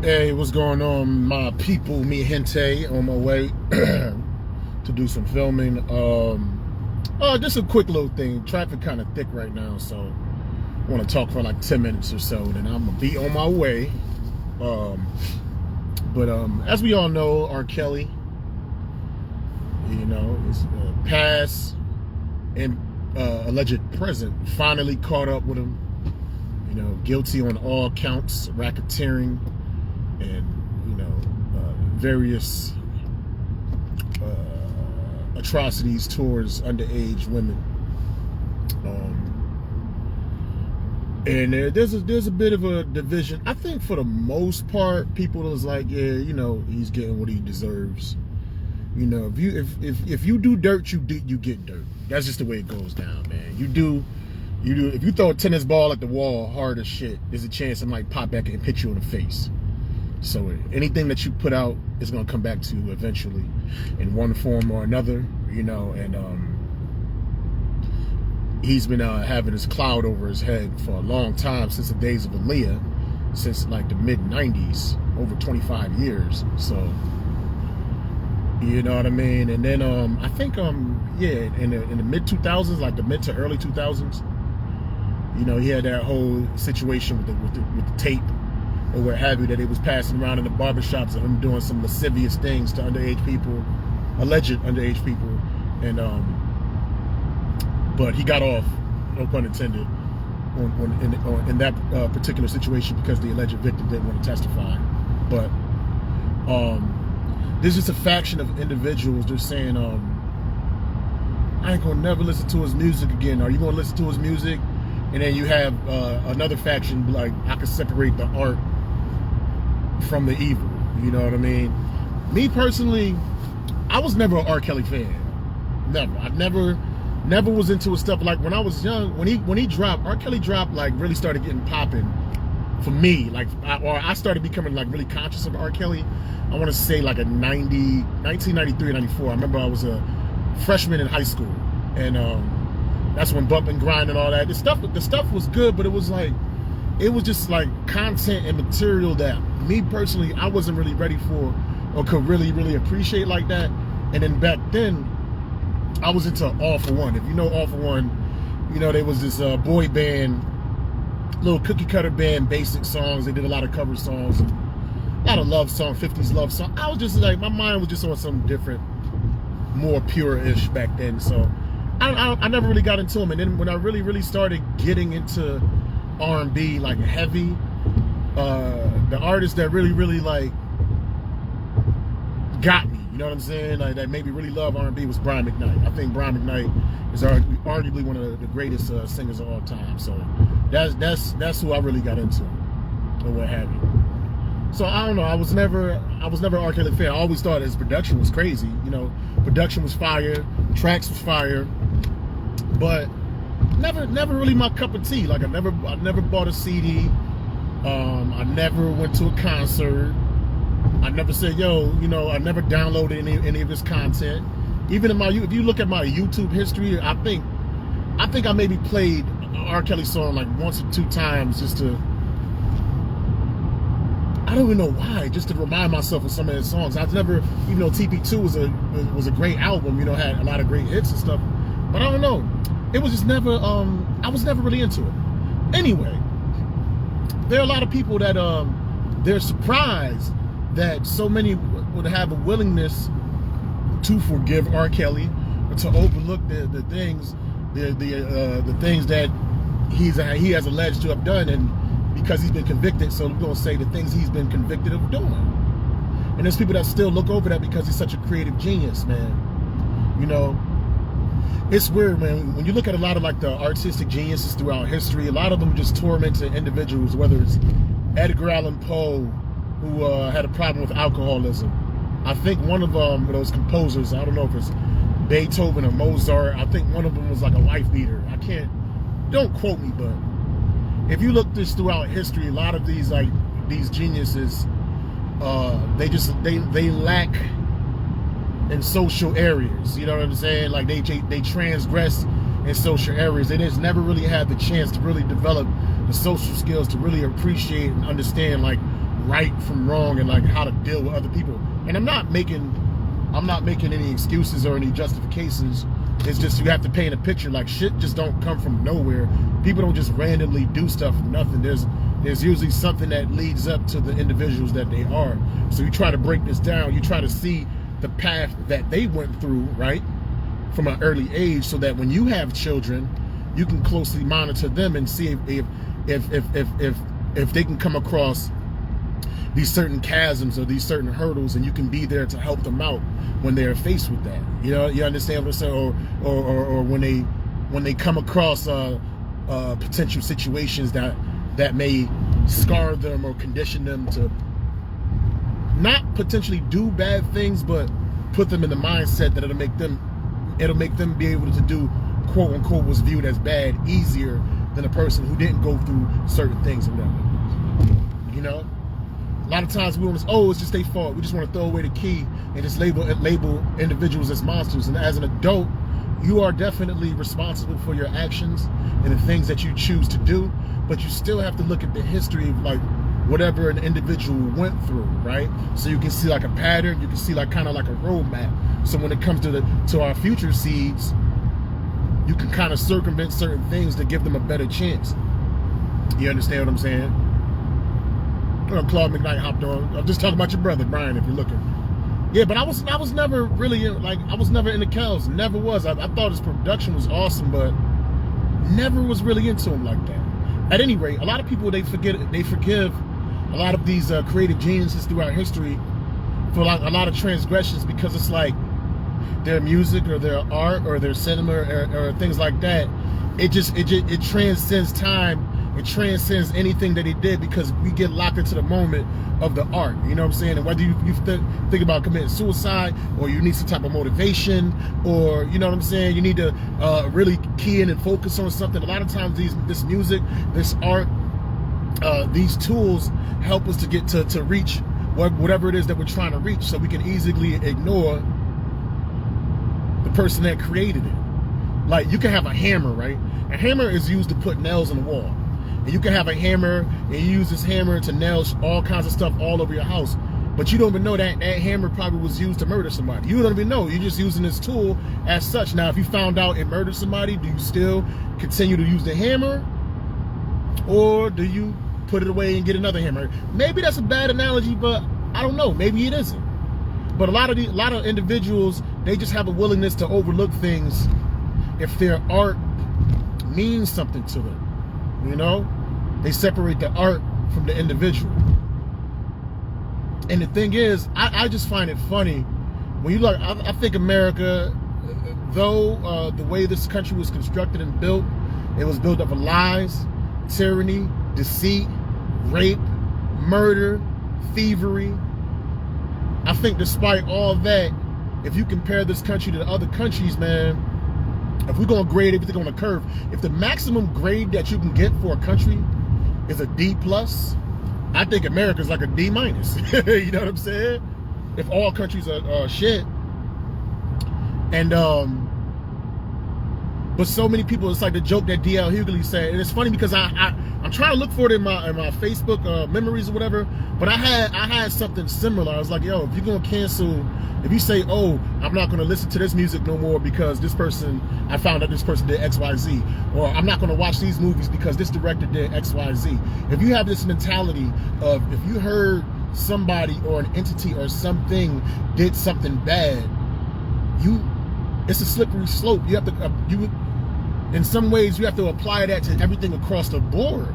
Hey, what's going on, my people? Me gente on my way to do some filming. Just a quick little thing. Traffic kind of thick right now, so I want to talk for like 10 minutes or so. Then I'm gonna be on my way. As we all know, R. Kelly, you know, is past and alleged present finally caught up with him. You know, guilty on all counts, racketeering, and various atrocities towards underage women. And there's a bit of a division. I think for the most part, people is like, yeah, you know, he's getting what he deserves. You know, if you do dirt, you get dirt. That's just the way it goes down, man. You do. If you throw a tennis ball at the wall hard as shit, there's a chance it might pop back and hit you in the face. So anything that you put out is gonna come back to you eventually, in one form or another. You know, and he's been having this cloud over his head for a long time, since the days of Aaliyah, since like the mid-90s, over 25 years. So, you know what I mean? And then I think yeah, in the mid-2000s, like the mid to early 2000s, you know, he had that whole situation with the tape or what have you, that it was passing around in the barbershops of him doing some lascivious things to underage people, alleged underage people, and but he got off, no pun intended, in that particular situation because the alleged victim didn't want to testify. But there's just a faction of individuals just saying, I ain't gonna never listen to his music again. Are you gonna listen to his music? And then you have another faction like, I can separate the art from the evil. You know what I mean? Me personally, I was never an R. Kelly fan. Never. I never was into his stuff. Like when I was young, when he dropped, R. Kelly dropped, like really started getting popping for me. Like I started becoming like really conscious of R. Kelly. I want to say like 1993, 94. I remember I was a freshman in high school, and that's when Bump and Grind and all that. The stuff was good, but it was just like content and material that me personally, I wasn't really ready for or could really appreciate like that. And then back then, I was into All For One. If you know All For One, you know, there was this boy band, little cookie cutter band, basic songs. They did a lot of cover songs, and a lot of love songs, 50s love songs. I was just like, my mind was just on something different, more pure-ish back then. So I never really got into them. And then when I really started getting into R&B, like heavy, the artist that really like got me, you know what I'm saying, like that made me really love R&B, was Brian McKnight. I think Brian McKnight is arguably one of the greatest singers of all time. So that's who I really got into, or what have you. So I don't know, I was never an R. Kelly fan. I always thought his production was crazy. You know, production was fire, tracks was fire, but never really my cup of tea. Like I never bought a CD. I never went to a concert. I never said, yo, you know, I never downloaded any of his content. Even if you look at my YouTube history, I think I maybe played an R. Kelly song like once or two times, just to, I don't even know why, just to remind myself of some of his songs. I've never, even though TP2 was a great album, you know, had a lot of great hits and stuff, but I don't know. It was just never, I was never really into it. Anyway, there are a lot of people that they're surprised that so many would have a willingness to forgive R. Kelly, or to overlook the things that he has alleged to have done, and because he's been convicted, so we're gonna say the things he's been convicted of doing. And there's people that still look over that because he's such a creative genius, man. You know, it's weird, man. When you look at a lot of like the artistic geniuses throughout history, a lot of them just tormented individuals, whether it's Edgar Allan Poe, who had a problem with alcoholism. I think one of those composers, I don't know if it's Beethoven or Mozart, I think one of them was like a wife beater. Don't quote me, but if you look this throughout history, a lot of these geniuses, they lack in social areas. You know what I'm saying? Like they transgress in social areas. They just never really had the chance to really develop the social skills to really appreciate and understand like right from wrong and like how to deal with other people. And I'm not making any excuses or any justifications. It's just you have to paint a picture. Like shit just don't come from nowhere. People don't just randomly do stuff for nothing. There's usually something that leads up to the individuals that they are. So you try to break this down. You try to see the path that they went through, right, from an early age, so that when you have children, you can closely monitor them and see if they can come across these certain chasms or these certain hurdles, and you can be there to help them out when they are faced with that. You know, you understand what I'm saying? Or when they come across potential situations that may scar them or condition them to not potentially do bad things, but put them in the mindset that it'll make them be able to do quote unquote what's viewed as bad easier than a person who didn't go through certain things or whatever. You know? A lot of times we want to, oh, it's just their fault. We just want to throw away the key and just label individuals as monsters. And as an adult, you are definitely responsible for your actions and the things that you choose to do, but you still have to look at the history of like whatever an individual went through, right? So you can see like a pattern, you can see like kind of like a roadmap. So when it comes to our future seeds, you can kind of circumvent certain things to give them a better chance. You understand what I'm saying? Claude McKnight hopped on. I'm just talking about your brother, Brian, if you're looking. Yeah, but I was never really I was never into Kells. Never was. I thought his production was awesome, but never was really into him like that. At any rate, a lot of people, they forgive a lot of these creative geniuses throughout history for like a lot of transgressions, because it's like their music or their art or their cinema or things like that. It transcends time. It transcends anything that he did, because we get locked into the moment of the art. You know what I'm saying? And whether you think about committing suicide, or you need some type of motivation, or you know what I'm saying, you need to really key in and focus on something. A lot of times this music, this art, these tools help us to get to reach whatever it is that we're trying to reach, so we can easily ignore the person that created it. Like, you can have a hammer, right? A hammer is used to put nails in the wall. And you can have a hammer, and you use this hammer to nail all kinds of stuff all over your house. But you don't even know that hammer probably was used to murder somebody. You don't even know. You're just using this tool as such. Now, if you found out it murdered somebody, do you still continue to use the hammer? Or do you put it away and get another hammer? Maybe that's a bad analogy, but I don't know. Maybe it isn't. But a lot of individuals, they just have a willingness to overlook things if their art means something to them. You know, they separate the art from the individual. And the thing is, I just find it funny when you look. I think America, though the way this country was constructed and built, it was built up of lies, tyranny, deceit, rape, murder, thievery. I think despite all that, if you compare this country to other countries, man, if we're going to grade everything on a curve, if the maximum grade that you can get for a country is a D+, I think America's like a D-. You know what I'm saying? If all countries are shit. And but so many people, it's like the joke that D.L. Hughley said, and it's funny because I'm trying to look for it in my Facebook memories or whatever, but I had something similar. I was like, yo, if you're gonna cancel, if you say, oh, I'm not gonna listen to this music no more because this person, I found out this person did XYZ, or I'm not gonna watch these movies because this director did XYZ. If you have this mentality of, if you heard somebody or an entity or something did something bad, it's a slippery slope. You have to, in some ways, you have to apply that to everything across the board.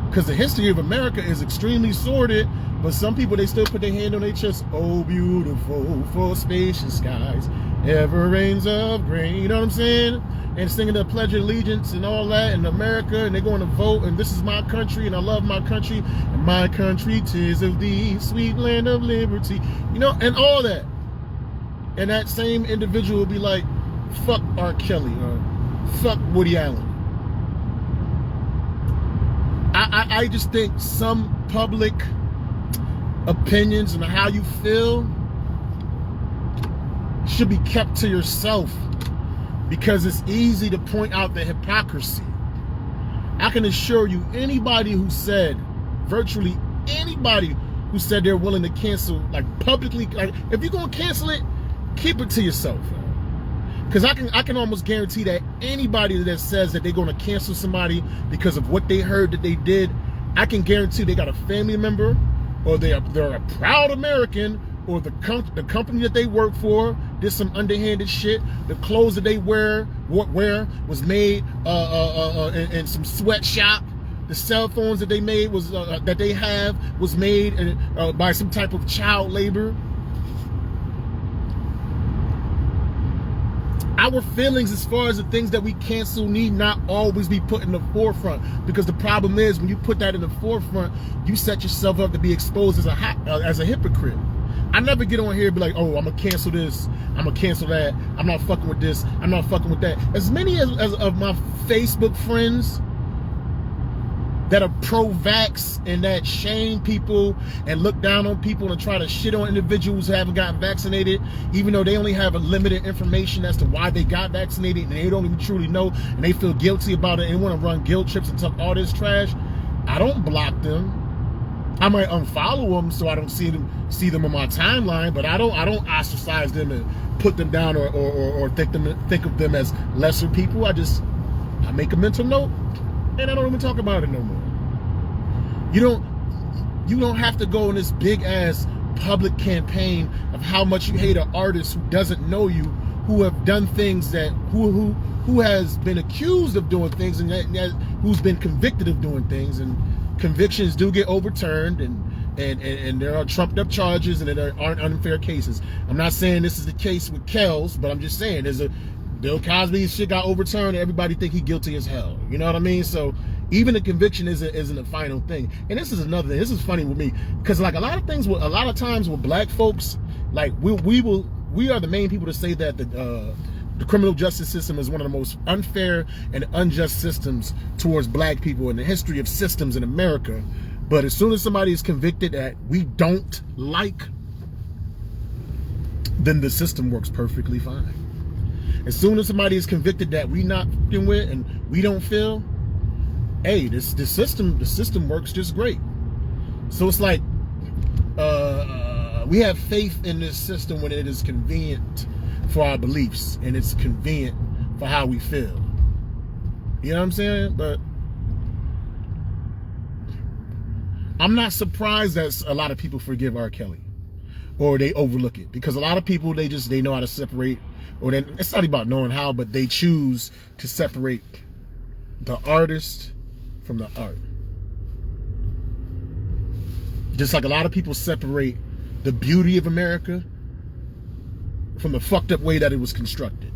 Because the history of America is extremely sordid, but some people, they still put their hand on their chest. Oh, beautiful for spacious skies, ever rains of grain. You know what I'm saying? And singing the Pledge of Allegiance and all that in America, and they're going to vote, and this is my country, and I love my country, and my country 'tis of thee, sweet land of liberty. You know, and all that. And that same individual will be like, fuck R. Kelly, or fuck Woody Allen. I just think some public opinions and how you feel should be kept to yourself. because it's easy to point out the hypocrisy. I can assure you, anybody who said, virtually anybody who said they're willing to cancel, like publicly, like if you're gonna cancel it, keep it to yourself. Because I can almost guarantee that anybody that says that they're gonna cancel somebody because of what they heard that they did, I can guarantee they got a family member, or they're a proud American, or the company that they work for did some underhanded shit. The clothes that they wear was made in some sweatshop. The cell phones that they made was was made by some type of child labor. Our feelings as far as the things that we cancel need not always be put in the forefront, because the problem is when you put that in the forefront, you set yourself up to be exposed as a hypocrite. I never get on here and be like, oh, I'm gonna cancel this, I'm gonna cancel that, I'm not fucking with this, I'm not fucking with that. As many as of my Facebook friends that are pro-vax and that shame people and look down on people and try to shit on individuals who haven't gotten vaccinated, even though they only have a limited information as to why they got vaccinated and they don't even truly know, and they feel guilty about it and want to run guilt trips and talk all this trash, I don't block them. I might unfollow them so I don't see them on my timeline, but I don't ostracize them and put them down or think of them as lesser people. I make a mental note and I don't even talk about it no more. You don't have to go on this big ass public campaign of how much you hate an artist who doesn't know you, who have done things that who has been accused of doing things and who's been convicted of doing things, and convictions do get overturned and there are trumped up charges and there aren't unfair cases. I'm not saying this is the case with Kells, but I'm just saying Bill Cosby's shit got overturned and everybody think he guilty as hell. You know what I mean? So even the conviction isn't a final thing. And this is another thing. This is funny with me, because like a lot of times with black folks, like we are the main people to say that the criminal justice system is one of the most unfair and unjust systems towards black people in the history of systems in America. But as soon as somebody is convicted that we don't like, then the system works perfectly fine. As soon as somebody is convicted that we not fucking with and we don't feel, hey, the system works just great. So it's like we have faith in this system when it is convenient for our beliefs and it's convenient for how we feel. You know what I'm saying? But I'm not surprised that a lot of people forgive R. Kelly or they overlook it, because a lot of people, they know how to separate, or it's not about knowing how, but they choose to separate the artist from the art. Just like a lot of people separate the beauty of America from the fucked up way that it was constructed.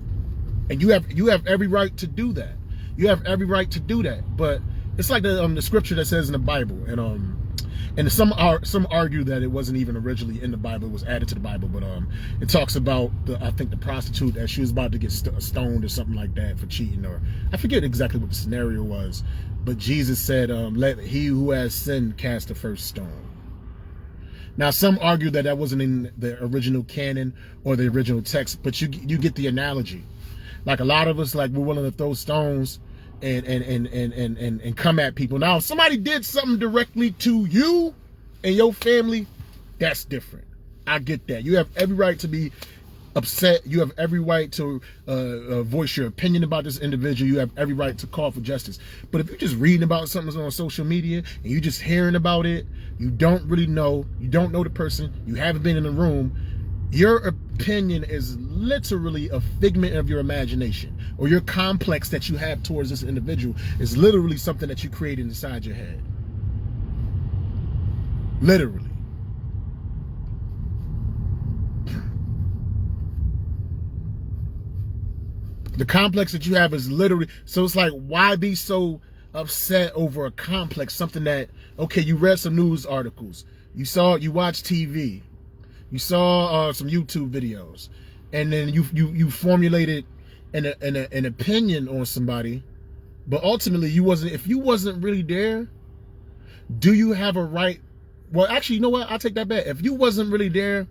And you have every right to do that. You have every right to do that. But it's like the scripture that says in the Bible, and some argue that it wasn't even originally in the Bible, it was added to the Bible, but it talks about I think the prostitute, that she was about to get stoned or something like that for cheating, or I forget exactly what the scenario was, but Jesus said, let he who has sinned cast the first stone. Now some argue that that wasn't in the original canon or the original text, but you get the analogy. Like a lot of us, like, we're willing to throw stones and come at people. Now, if somebody did something directly to you and your family, that's different. I get that. You have every right to be upset. You have every right to voice your opinion about this individual. You have every right to call for justice. But if you're just reading about something on social media and you're just hearing about it, you don't really know, you don't know the person, you haven't been in the room, your opinion is literally a figment of your imagination, or your complex that you have towards this individual is literally something that you created inside your head. Literally. The complex that you have is literally, so it's like, why be so upset over a complex, something that, okay, you read some news articles, you watched TV, you saw some YouTube videos, and then you formulated an opinion on somebody, but ultimately if you wasn't really there, do you have a right? Well, actually, you know what? I'll take that back. If you wasn't really there,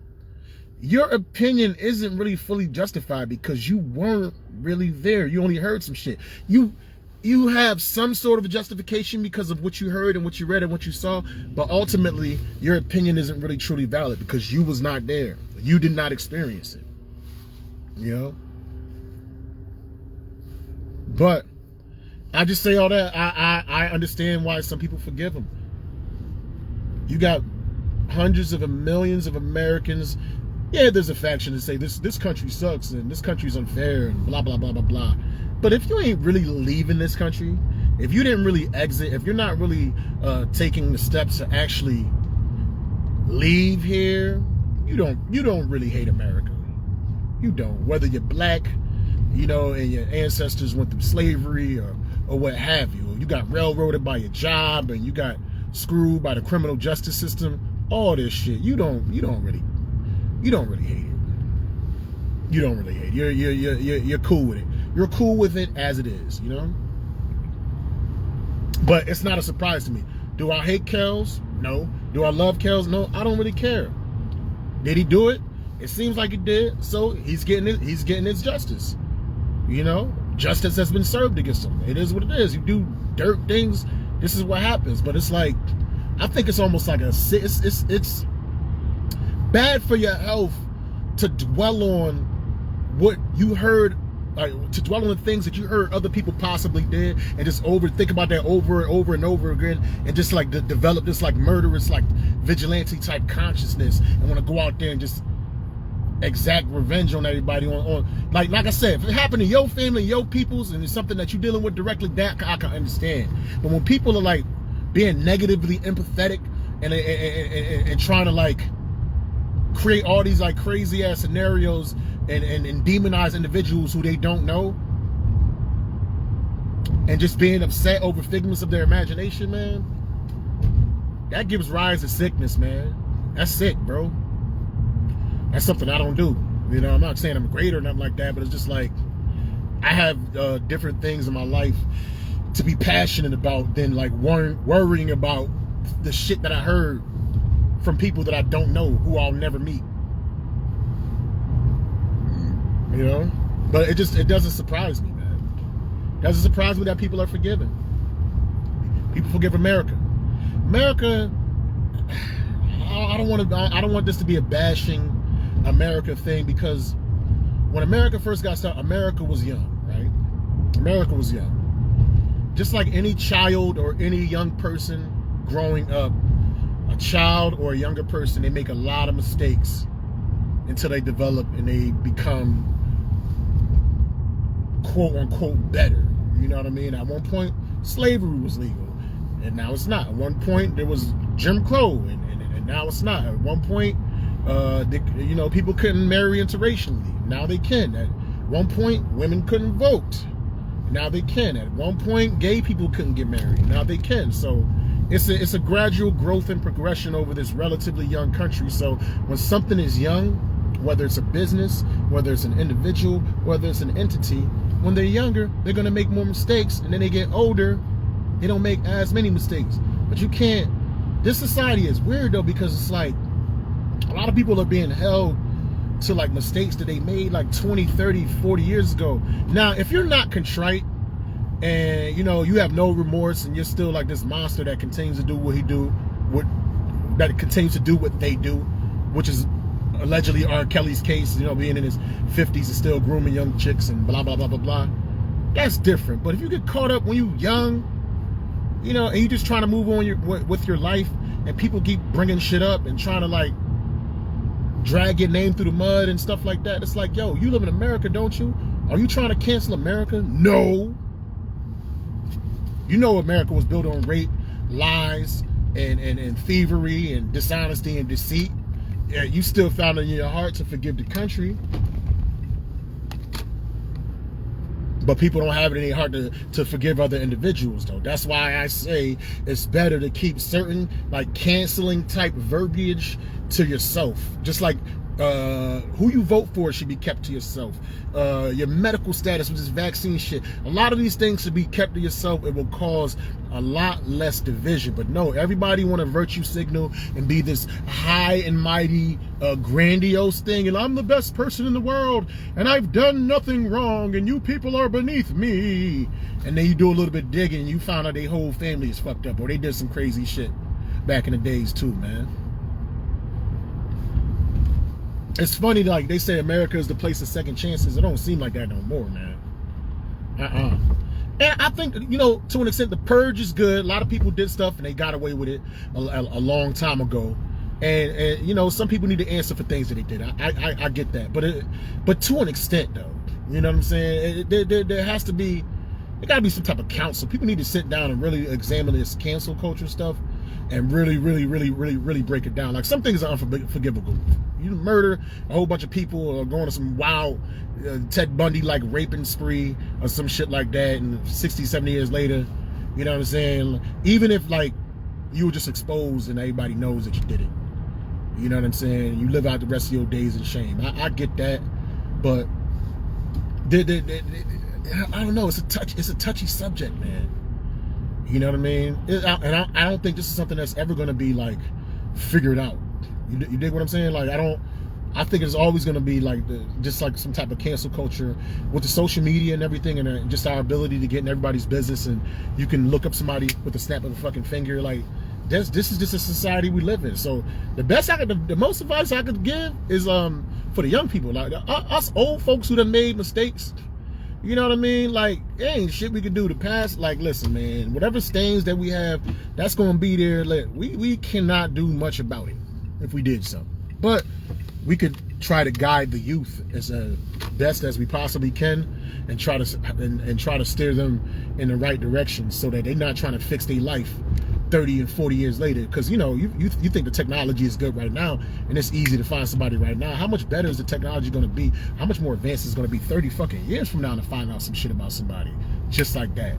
your opinion isn't really fully justified because you weren't really there. You only heard some shit. You have some sort of a justification because of what you heard and what you read and what you saw, but ultimately your opinion isn't really truly valid because you was not there. You did not experience it. You know? But I just say all that. I understand why some people forgive him. You got hundreds of millions of Americans. Yeah, there's a faction that say this country sucks and this country's unfair and blah, blah, blah, blah, blah. But if you ain't really leaving this country, if you didn't really exit, if you're not really taking the steps to actually leave here, you don't really hate America. You don't. Whether you're black, you know, and your ancestors went through slavery or what have you. You got railroaded by your job and you got screwed by the criminal justice system. All this shit. You don't really hate it. You don't really hate it. You're cool with it. You're cool with it as it is, you know? But it's not a surprise to me. Do I hate Kells? No. Do I love Kells? No, I don't really care. Did he do it? It seems like he did, so he's getting his justice. You know? Justice has been served against him. It is what it is. You do dirt things, this is what happens. But it's like, I think it's almost like it's bad for your health to dwell on what you heard, like to dwell on the things that you heard other people possibly did, and just think about that over and over and over again, and just like develop this like murderous, like vigilante type consciousness, and want to go out there and just exact revenge on everybody on like I said, if it happened to your family, your peoples, and it's something that you're dealing with directly, that I can understand. But when people are like being negatively empathetic and trying to like create all these like crazy ass scenarios and demonize individuals who they don't know, and just being upset over figments of their imagination, man, that gives rise to sickness, man. That's sick, bro. That's something I don't do. You know, I'm not saying I'm great or nothing like that, but it's just like I have different things in my life to be passionate about than like worrying about the shit that I heard from people that I don't know, who I'll never meet. You know? But it doesn't surprise me, man. It doesn't surprise me that people are forgiven. People forgive America. America, I don't want this to be a bashing America thing, because when America first got started, America was young, right? America was young. Just like any child or any young person growing up, a child or a younger person, they make a lot of mistakes until they develop and they become quote unquote better. You know what I mean? At one point, slavery was legal, and now it's not. At one point, there was Jim Crow, and now it's not. At one point, you know, people couldn't marry interracially. Now they can. At one point, women couldn't vote. Now they can. At one point, gay people couldn't get married. Now they can. So it's a gradual growth and progression over this relatively young country. So when something is young, whether it's a business, whether it's an individual, whether it's an entity, when they're younger, they're going to make more mistakes, and then they get older, they don't make as many mistakes. But you can't. This society is weird though, because it's like a lot of people are being held to like mistakes that they made like 20, 30, 40 years ago. Now, if you're not contrite and you know you have no remorse and you're still like this monster that continues to do what they do, which is allegedly R. Kelly's case, you know, being in his 50s and still grooming young chicks and blah blah blah blah blah, that's different. But if you get caught up when you're young, you know, and you're just trying to move on with your life, and people keep bringing shit up and trying to like drag your name through the mud and stuff like that, it's like, yo, you live in America, don't you? Are you trying to cancel America? No. You know America was built on rape, lies, and thievery and dishonesty and deceit. Yeah, you still found it in your heart to forgive the country. But people don't have it in their heart to forgive other individuals, though. That's why I say it's better to keep certain like canceling type verbiage to yourself. Just like Who you vote for should be kept to yourself. Your medical status with this vaccine shit. A lot of these things should be kept to yourself. It will cause a lot less division. But no, everybody want to virtue signal and be this high and mighty, grandiose thing. And I'm the best person in the world, and I've done nothing wrong, and you people are beneath me. And then you do a little bit digging, and you find out their whole family is fucked up, or they did some crazy shit back in the days too, man. It's funny, like they say America is the place of second chances. It don't seem like that no more, man. And I think, you know, to an extent, the purge is good. A lot of people did stuff and they got away with it a long time ago. And you know, some people need to answer for things that they did. I get that, but to an extent, though, you know what I'm saying? There has to be, there got to be some type of counsel. People need to sit down and really examine this cancel culture stuff and really break it down. Like, some things are unforgivable. You murder a whole bunch of people or going to some wild Ted Bundy like raping spree or some shit like that, and 60, 70 years later, you know what I'm saying? Even if like you were just exposed and everybody knows that you did it, you know what I'm saying? You live out the rest of your days in shame. I get that, but I don't know. It's a touchy subject, man. You know what I mean? And I don't think this is something that's ever going to be like figured out. You dig what I'm saying? Like, I think it's always going to be like just like some type of cancel culture with the social media and everything, and just our ability to get in everybody's business, and you can look up somebody with a snap of a fucking finger. Like, this is just a society we live in. So the most advice I could give is for the young people, like us old folks who done made mistakes. You know what I mean? Like, there ain't shit we can do to pass. Like, listen, man, whatever stains that we have, that's going to be there. We cannot do much about it if we did so. But we could try to guide the youth as best as we possibly can, and try to steer them in the right direction so that they're not trying to fix their life 30 and 40 years later. Because, you know, you think the technology is good right now, and it's easy to find somebody right now. How much better is the technology going to be? How much more advanced is it going to be 30 fucking years from now to find out some shit about somebody just like that?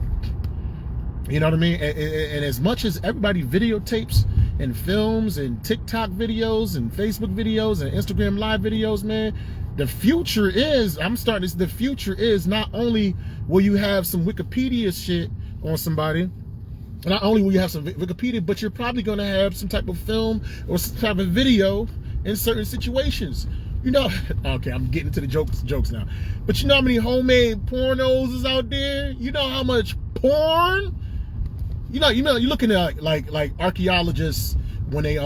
You know what I mean? And as much as everybody videotapes and films and TikTok videos and Facebook videos and Instagram live videos, man, the future is, the future is not only will you have some Wikipedia shit on somebody, not only will you have some Wikipedia, but you're probably going to have some type of film or some type of video in certain situations. You know, okay, I'm getting to the jokes now. But you know how many homemade pornos is out there? You know how much porn? You know, you're looking at like archaeologists when they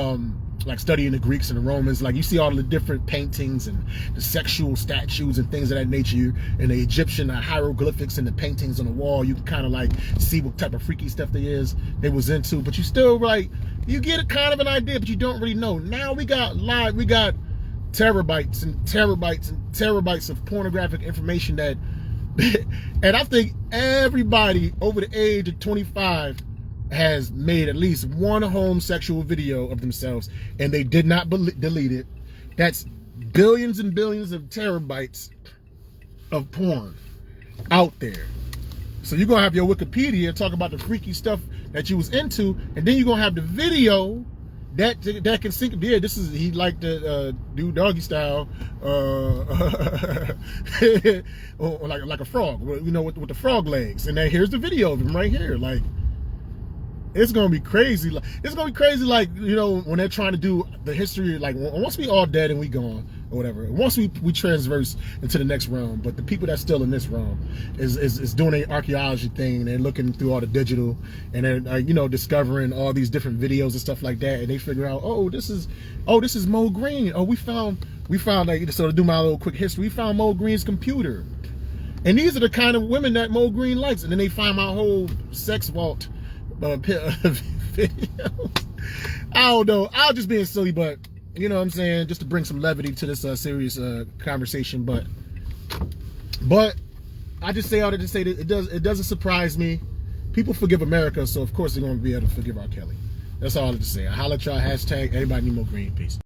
like studying the Greeks and the Romans, like you see all the different paintings and the sexual statues and things of that nature, and the Egyptian hieroglyphics and the paintings on the wall. You can kind of like see what type of freaky stuff they was into, but you still like, you get a kind of an idea, but you don't really know. Now we got terabytes and terabytes and terabytes of pornographic information that and I think everybody over the age of 25 has made at least one homosexual video of themselves, and they did not delete it. That's billions and billions of terabytes of porn out there. So you're gonna have your Wikipedia talk about the freaky stuff that you was into, and then you're gonna have the video that can sync. Yeah, this is, he liked to do doggy style, or like a frog, you know, with the frog legs. And then here's the video of him right here. Like, it's gonna be crazy. It's gonna be crazy, like, you know, when they're trying to do the history, like once we all dead and we gone or whatever, once we transverse into the next realm, but the people that's still in this realm is doing an archaeology thing. They're looking through all the digital, and they're you know, discovering all these different videos and stuff like that, and they figure out, oh, this is Mo Green. Oh, we found like, so to do my little quick history, we found Mo Green's computer, and these are the kind of women that Mo Green likes. And then they find my whole sex vault videos. I don't know, I was just being silly, but you know what I'm saying, just to bring some levity to this serious conversation. But I just say all that to say that it doesn't surprise me. People forgive America, so of course they're going to be able to forgive R. Kelly. That's all I have to say. I holla at y'all. # everybody need Mo Green. Peace.